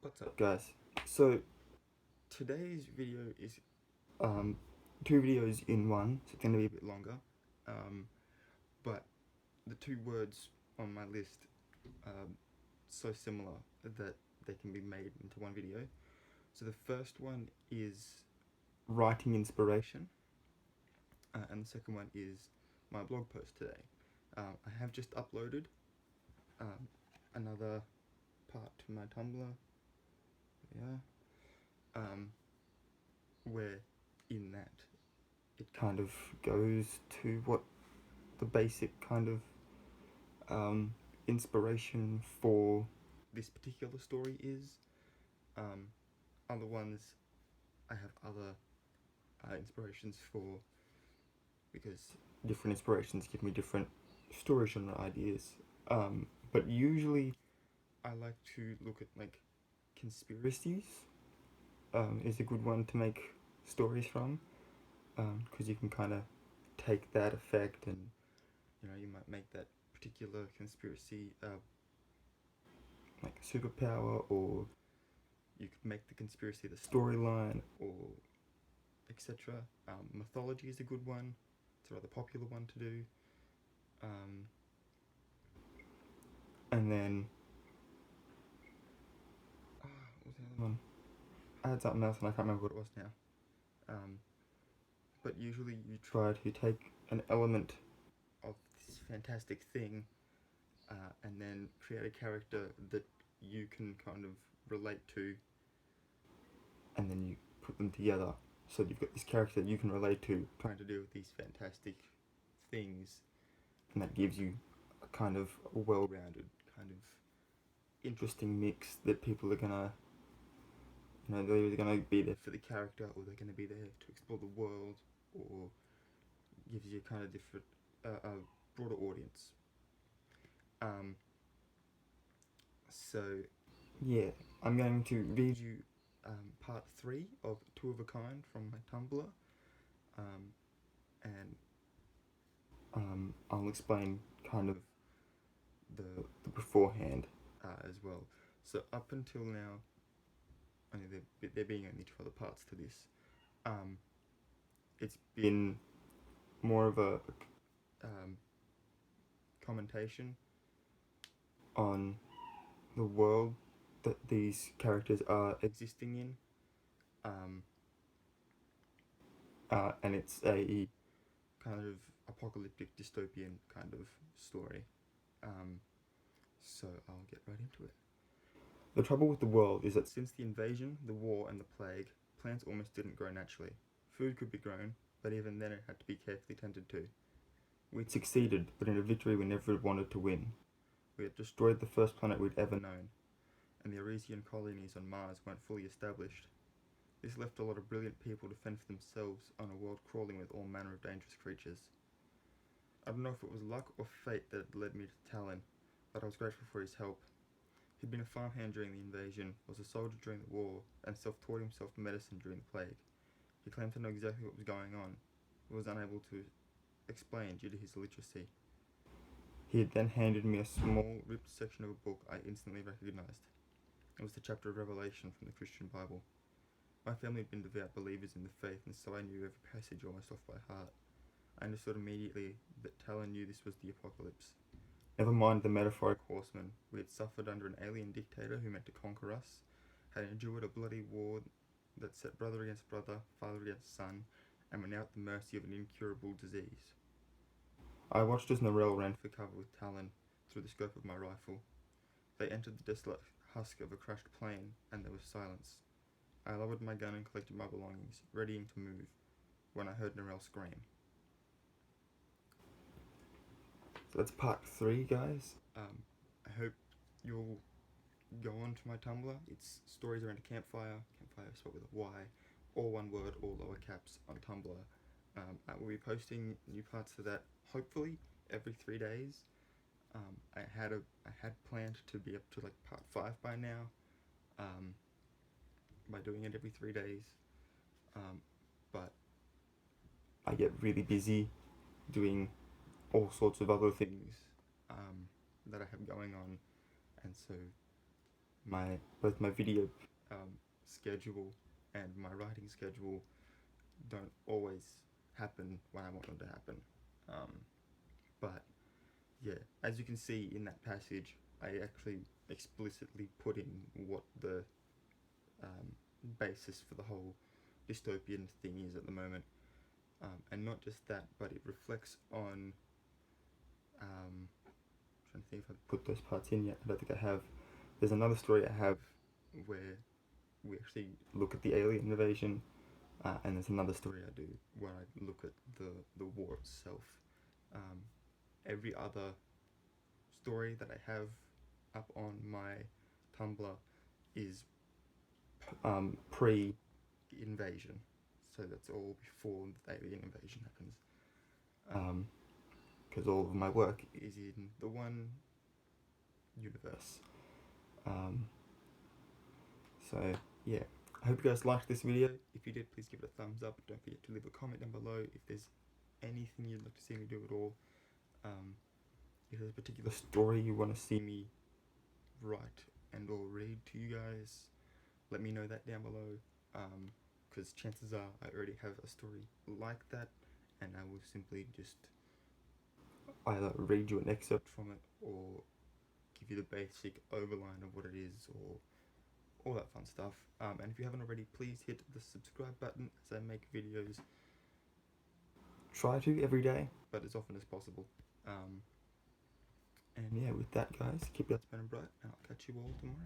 What's up, guys? So today's video is um, two videos in one, so it's going to be a bit longer. But the two words on my list are so similar that they can be made into one video. So the first one is writing inspiration, and the second one is my blog post today. I have just uploaded another part to my Tumblr. Yeah. Where in that it kind of goes to what the basic kind of inspiration for this particular story is. Other ones I have other inspirations for, because different inspirations give me different story genre ideas. But usually I like to look at like conspiracies. Is a good one to make stories from, because you can kind of take that effect and you might make that particular conspiracy like a superpower, or you could make the conspiracy the storyline, or etc. Mythology is a good one. It's a rather popular one to do. And then what was the other one? I had something else and I can't remember what it was now. But usually you try to take an element of this fantastic thing and then create a character that you can kind of relate to, and then you put them together so you've got this character that you can relate to trying to do these fantastic things, and that gives you a kind of well-rounded, kind of interesting mix that people are gonna, they're either gonna be there for the character, or they're gonna be there to explore the world, or gives you a kind of different, a broader audience. So yeah, I'm going to read you part 3 of Two of a Kind from my Tumblr, and I'll explain kind of the beforehand as well. So up until now, there being only 2 other parts to this, it's been more of a commentation on the world that these characters are existing in, and it's a kind of apocalyptic dystopian kind of story. So I'll get right into it. The trouble with the world is that since the invasion, the war, and the plague, plants almost didn't grow naturally. Food could be grown, but even then it had to be carefully tended to. We'd succeeded, but in a victory we never wanted to win. We had destroyed the first planet we'd ever known, and the Arisian colonies on Mars weren't fully established. This left a lot of brilliant people to fend for themselves on a world crawling with all manner of dangerous creatures. I don't know if it was luck or fate that had led me to Talon, but I was grateful for his help. He'd been a farmhand during the invasion, was a soldier during the war, and self-taught himself medicine during the plague. He claimed to know exactly what was going on, but was unable to explain due to his illiteracy. He had then handed me a small, ripped section of a book I instantly recognized. It was the chapter of Revelation from the Christian Bible. My family had been devout believers in the faith, and so I knew every passage almost off by heart. I understood immediately that Talon knew this was the apocalypse. Never mind the metaphoric horsemen. We had suffered under an alien dictator who meant to conquer us, had endured a bloody war that set brother against brother, father against son, and were now at the mercy of an incurable disease. I watched as Narelle ran for cover with Talon through the scope of my rifle. They entered the desolate husk of a crashed plane, and there was silence. I lowered my gun and collected my belongings, readying to move, when I heard Narelle scream. So that's part 3, guys. I hope you'll go on to my Tumblr. It's stories around a campfire. Campfire spelled with a Y, all one word, all lower caps, on Tumblr. I will be posting new parts of that hopefully every 3 days. I had planned to be up to like part 5 by now, by doing it every 3 days, but I get really busy doing all sorts of other things that I have going on, and so both my video schedule and my writing schedule don't always happen when I want them to happen. But yeah, as you can see in that passage, I actually explicitly put in what the basis for the whole dystopian thing is at the moment. And not just that, but it reflects on. I'm trying to think if I've put those parts in yet. I don't think I have. There's another story I have where we actually look at the alien invasion, and there's another story I do where I look at the war itself. Every other story that I have up on my Tumblr is pre-invasion, so that's all before the alien invasion happens. Because all of my work is in the one universe. So yeah, I hope you guys liked this video. If you did, please give it a thumbs up. Don't forget to leave a comment down below if there's anything you'd like to see me do at all. If there's a particular story you want to see me write and or read to you guys, let me know that down below. Because chances are I already have a story like that, and I will simply just either read you an excerpt from it or give you the basic overline of what it is, or all that fun stuff. And if you haven't already, please hit the subscribe button as I make videos. Try to every day, but as often as possible. And yeah, with that, guys, keep your spinning bright, and I'll catch you all tomorrow.